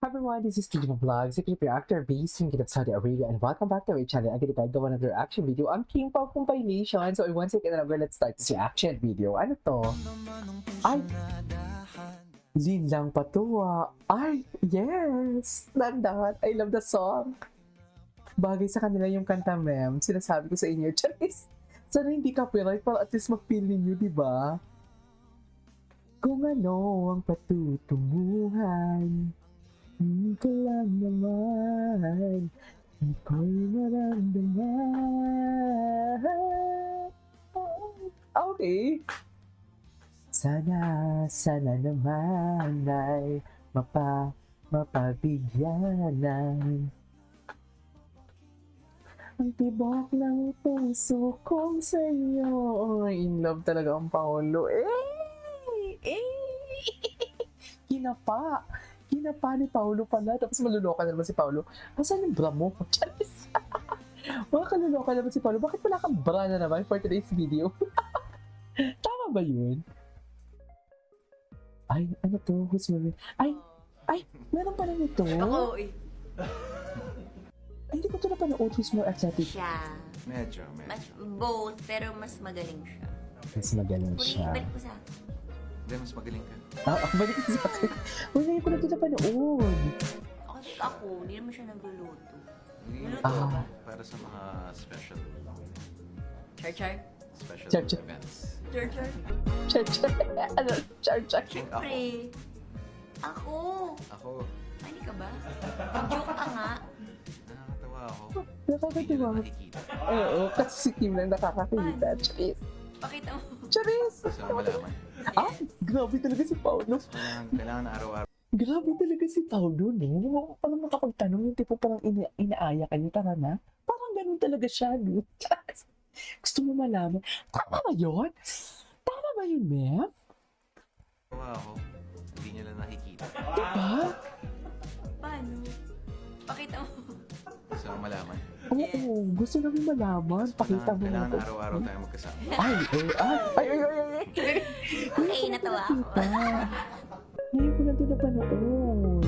Hi everyone, this is Kingdom Vlogs, executive reactor based in Saudi Arabia, and welcome back to our channel. I'm gonna gawa ng reaction video. I'm King Pao Compilation. So in 1 second na let's start this reaction video. Ano to? Ay! Linlang Patuwa. Ay! Yes! Dandahan. I love the song. Bagay sa kanila yung kanta, ma'am. Sinasabi ko sa inyo. Charis! Sana hindi copyright para at least mag-feel ninyo, di ba? Kung ano ang patutunguhan, hindi ko lang naman ako'y maramdaman. Okay. Sana naman ay mapabigyanan ang tibok ng puso kong sa'yo. In love talaga ang Paolo. Kinapa ni Paolo pala. Tapos maluloka na naman si Paolo. Asan yung bra mo? Charis! Makaluloka naman si Paolo. Bakit wala kang bra na naman for today's video? Tama ba yun? Ay, ano to? Who's my... Ay, meron pala nito. Ako, eh. Ay, hindi ko ito napanood. Who's more athletic? Siya. Medyo. Mas bold, pero mas magaling siya. Mas magaling siya. Balik mo sa akin. Hindi, mas magaling ka. Balik ko sa akin. Uy, ngayon ko na ito napanood. Ako, hindi naman siya nagluluto. Hindi Ah. para sa mga special Char-char? Char-char. events. Char-char? Char-char. Ano? Char-char. Siyempre. Ako. Ako, Mali ka ba? Joke ka nga. nakakatawa ako. Nakakatawa. Hindi nyo na nakikita. Oo, kasi si Kim lang nakakakita. Charis. Pakita mo. Charis! Gusto mo malaman. Grabe talaga si Paolo. Kailangan na araw-araw. Grabe talaga si Paolo, no? Parang makapagtanong yung tipo parang inaaya ka niya, tara na. Parang ganun talaga siya, no? Charis. Gusto mo malaman? Tama ba yun? Tama ba yun, ma'am? Nakakatawa ako. Hindi nyo lang nakikita. Diba? Paano? Pakita mo. Gusto mo malaman. Oo, gusto namin malaman. Pakita mo Kailangan na. na araw-araw tayo magkasama. Ay. Okay, natawa ako. Ngayon ko lang ito napanood.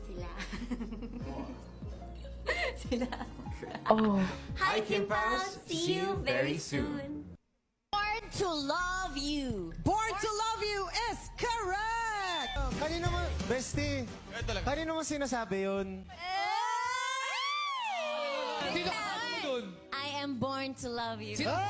Sila. Sila. Oh, Hi, Kim Pao. See you very soon. Born to love you. Born to love you is correct. Kanino mo, bestie? Kanino mo sinasabi yun? I am born to love you. Si Paolo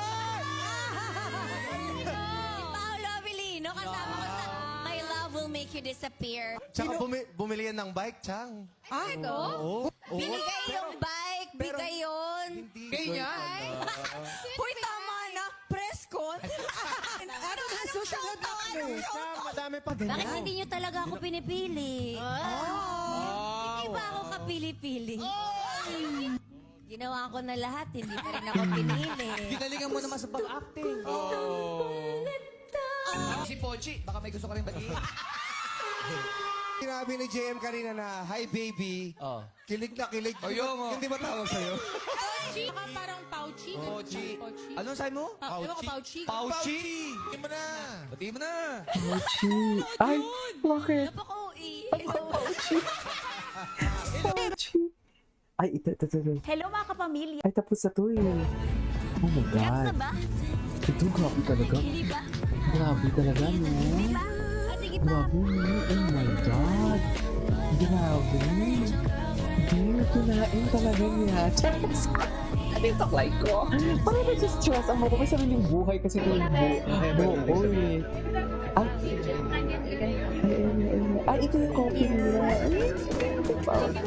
Abilino, kasama ko sa My Love Will Make You Disappear. Tsaka bumili yan ng bike, Chang. Ay, ko? Oo. Binigay yung bike, bigay yun. Kanya? Hoy, tama na. Press con. Ano na susunod na ano? Chang, madami pa din. Bakit hindi nyo talaga ako pinipili? Hindi ba ako kapili-pili? Ginawa ko na lahat, hindi pa rin ako pinili. Ginalingan mo naman sa pag-acting. Si Pochi, baka may gusto ka rin batiin. Sinabi ni JM kanina na, hi baby. Oh. Kilig na kilig. Ayun, oh. Hindi ba tawag sa'yo? Pauchi? Baka parang Pauchi. Pochi. Pauchi. Anong sabi mo? Ewan ko, Pauchi. Pauchi. Batiin mo na. Batiin mo na. Pauchi. Ay, bakit? Napaka-OE. Pauchi. Pauchi. Ay, ito. Hello mga kapamilya. Ay, tapos na to eh. Oh my God. ba? Ito, grabe talaga. Hindi ba? Grabe talaga, no? Hindi ba? Sige pa. Grabe, no? Oh my God. Grabe. Hindi, kinain talaga niya. Charis! Ano yung taklay ko? Parang nag-stress ako. May sariling buhay kasi ito yung buo eh. Ay, ito yung coffee nila. Ay, grabe.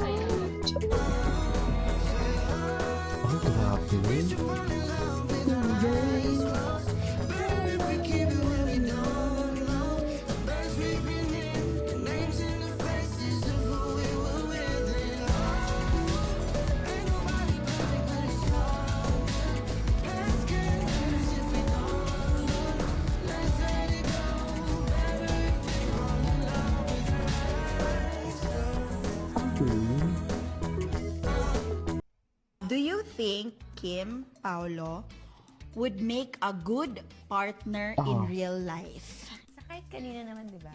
Do you think Kim Paulo would make a good partner in real life? Sa kahit kanina naman, di ba?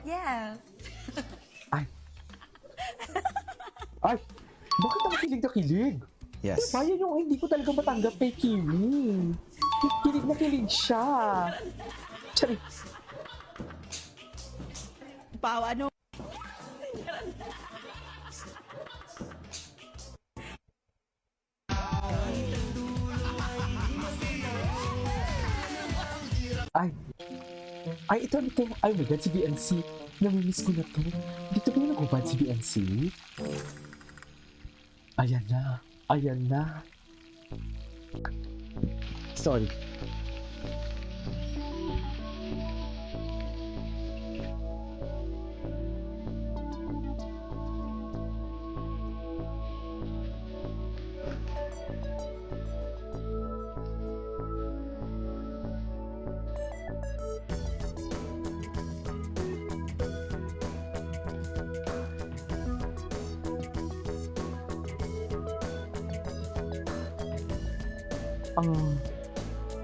Yes. Ay. Ay! Bakit ang kilig na kilig? Yes. Diba yan yung hindi ko talaga matanggap kay Kimi. Kilig na kilig siya. Charing. Pao, ano? Ay. Ay, ito. Ay, my God, si BNC. Namimiss ko na to. Dito ba yung nag-ubad si BNC? Ayan na. Ayan na. Sorry.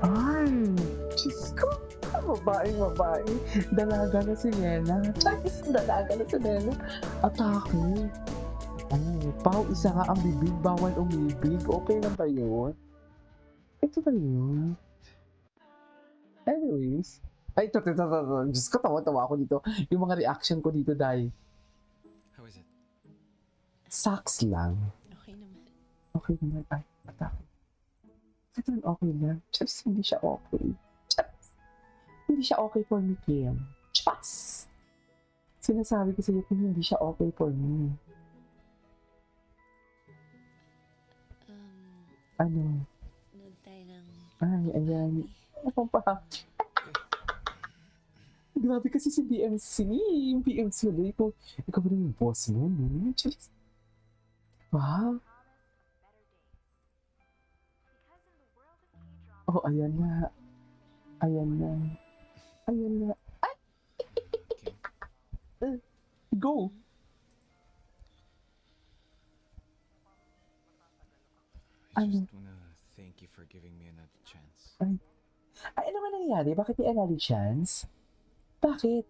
Ay, Diyos ko. Babae. Dalaga na si Nena. Charis, dalaga na si Nena. Atake. Ay, Pao, isa nga ang bibig. Bawal umibig. Okay lang ba yun? Ito ba yun? Anyways. Ay, ito. Diyos ko, tawa-tawa ako dito. Yung mga reaction ko dito, dahil How is it? sucks lang. Okay naman. Okay naman. Ay, atake. Ito okay na. Charis, hindi siya okay. Charis. Hindi siya okay for me, Kim. Charis. Sinasabi ko sa iyo kung hindi siya okay for me. Ano? Nood tayo ng... Ay, ayan. Ano pa? Grabe kasi si BMC. Yung BMC ulit. Ikaw ba yung boss mo? No? Charis. Wow. Oh, ayan na. Ayan na. Ayan na. Ay! Go! I Ano? just wanna thank you for giving me another chance. Ay, ano nga nangyari? Bakit may another chance? Bakit?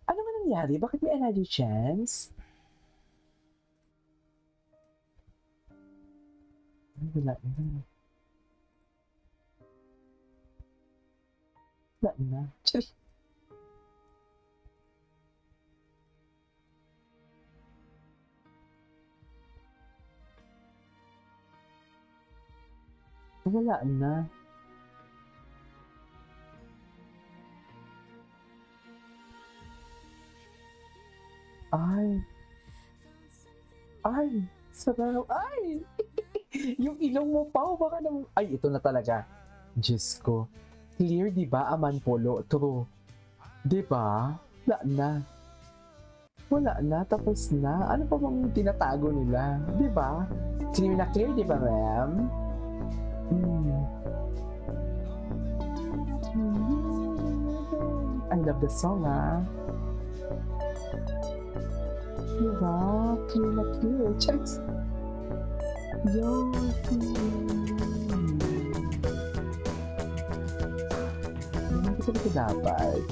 Ano nga nangyari? Bakit may another chance? Ay, wala na. Wala na. Chari. Wala na. Ay. Ay. Sarap. Ay. Yung ilong mo pa, baka naman. Ay, ito na talaga. Diyos ko. Clear, di ba, Aman Polo? True. Di ba? Wala na. Wala na, tapos na. Ano pa bang tinatago nila? Di ba? Clear na clear, di ba, ma'am? I love the song, ah. Di ba? Clear na clear. Charis. Yo. Ganun ko talaga dapat.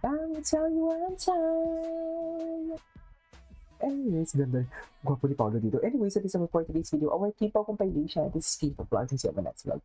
I'll tell you one time. Anyways, ganda. Gwapo ni Paolo dito. Anyways, that is all for today's video. Our K-pop compilation. This is K-pop vlog. See you on the next vlog.